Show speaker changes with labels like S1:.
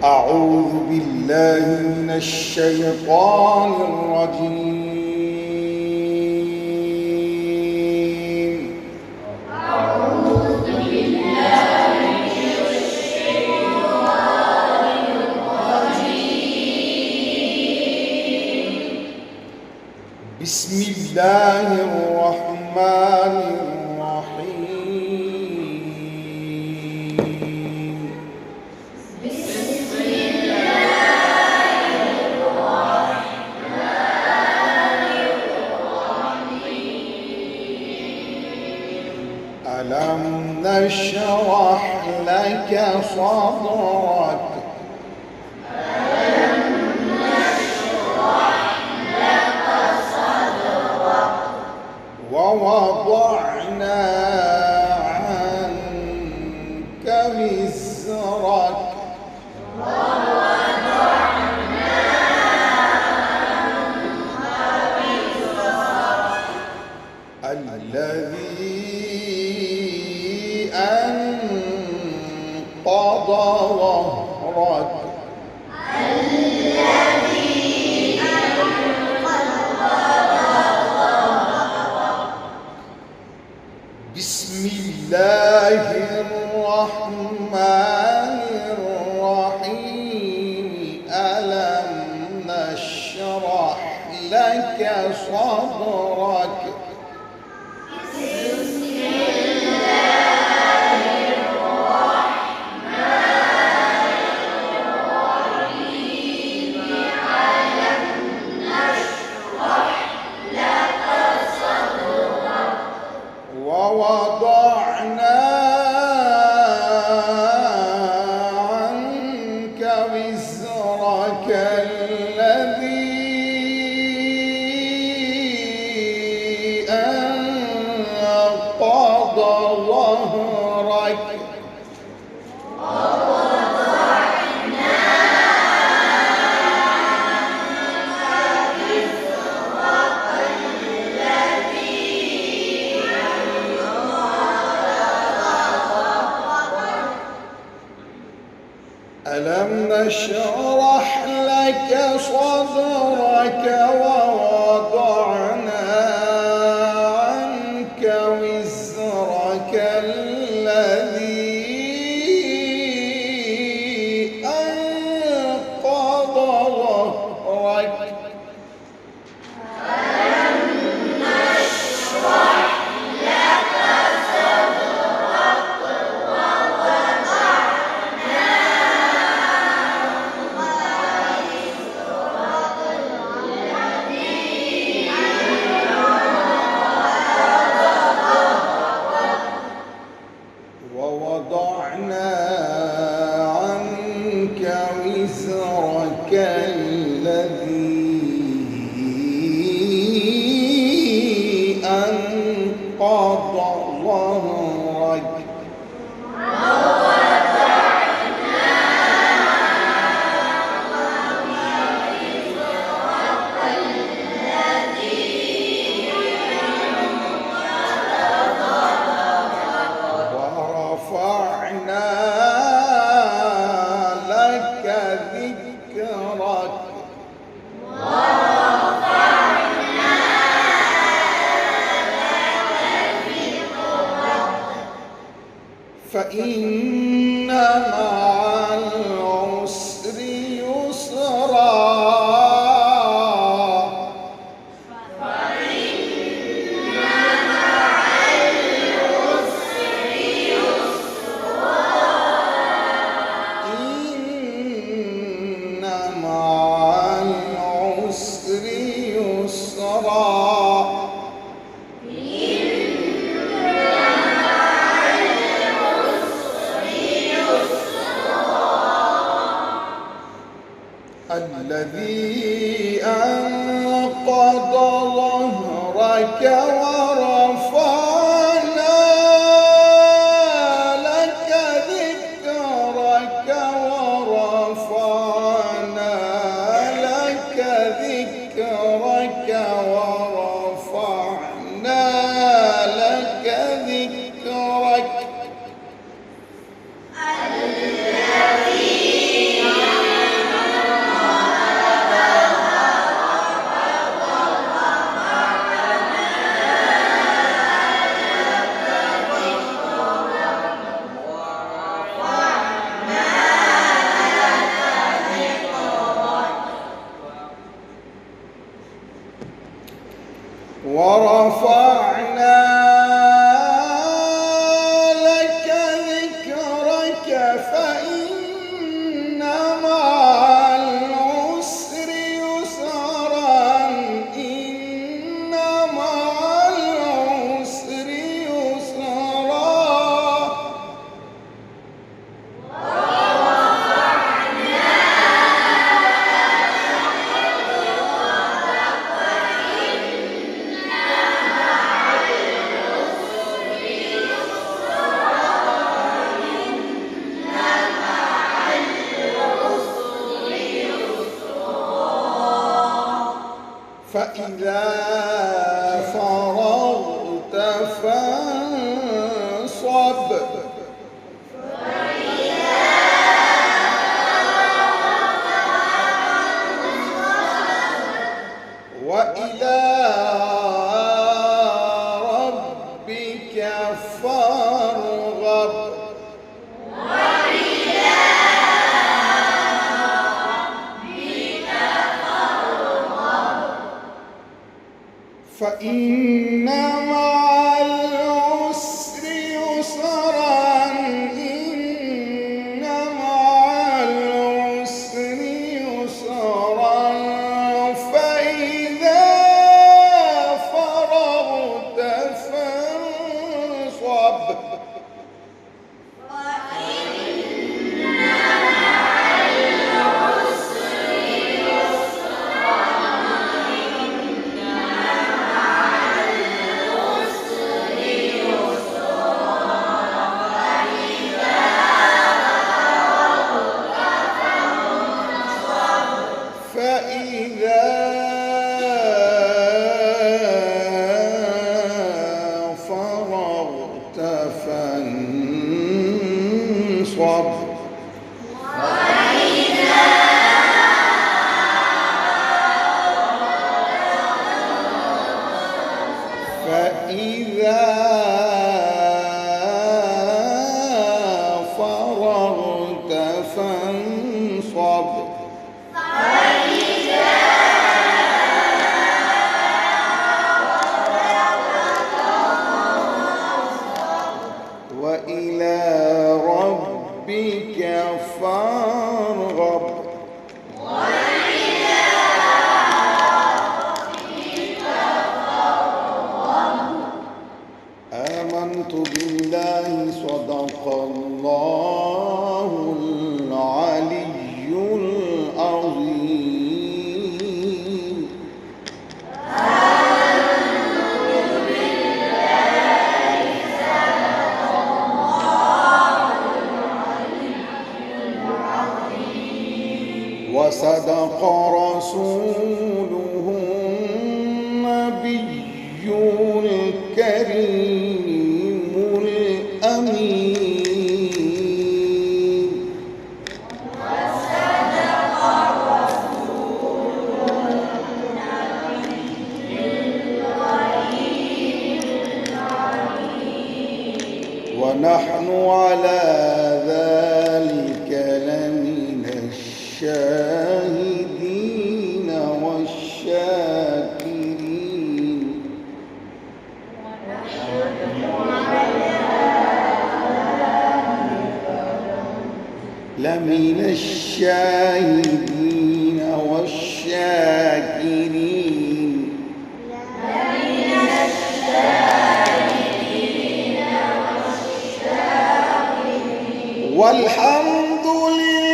S1: أعوذ بالله من الشيطان الرجيم.
S2: أعوذ بالله من الشيطان الرجيم.
S1: بسم الله الرحمن الرحيم. ألم نشرح لك صدرك ووضعنا عنك وزرك الذي أنقض ظهرك بسم الله الرحمن الرحيم. ألم نشرح لك صدرك ووضعنا عنك وزرك الذي أنقض ظهرك ألم نشرح لك صدرك ووضعنا عنك وزرك الذي أنقض ظهرك ووضعنا عنك وزرك الذي أنقض ظهرك ورفعنا لك ذكرك فإن مع العسر يسرا إن مع العسر يسرا الذي أنقض ظهرك ورفعنا لك ذكرك ورفعنا لك ذكرك ورفعنا لك ذكرك الذي فإذا فرغت فانصب وإلى ربك فارغب فإن مع العسر يسرا إن مع العسر يسرا فإذا فرغت فانصب فإذا فرغت فانصب فإذا فرغت فانصب وإلى ربك فارغب آمنت بالله صدق الله العلي العظيم وصدق رسوله النبي الكريم الأمين ونحن على ذلك لمن الشاهدين والشاكرين لمن الشاهدين والشاكرين والحمد لله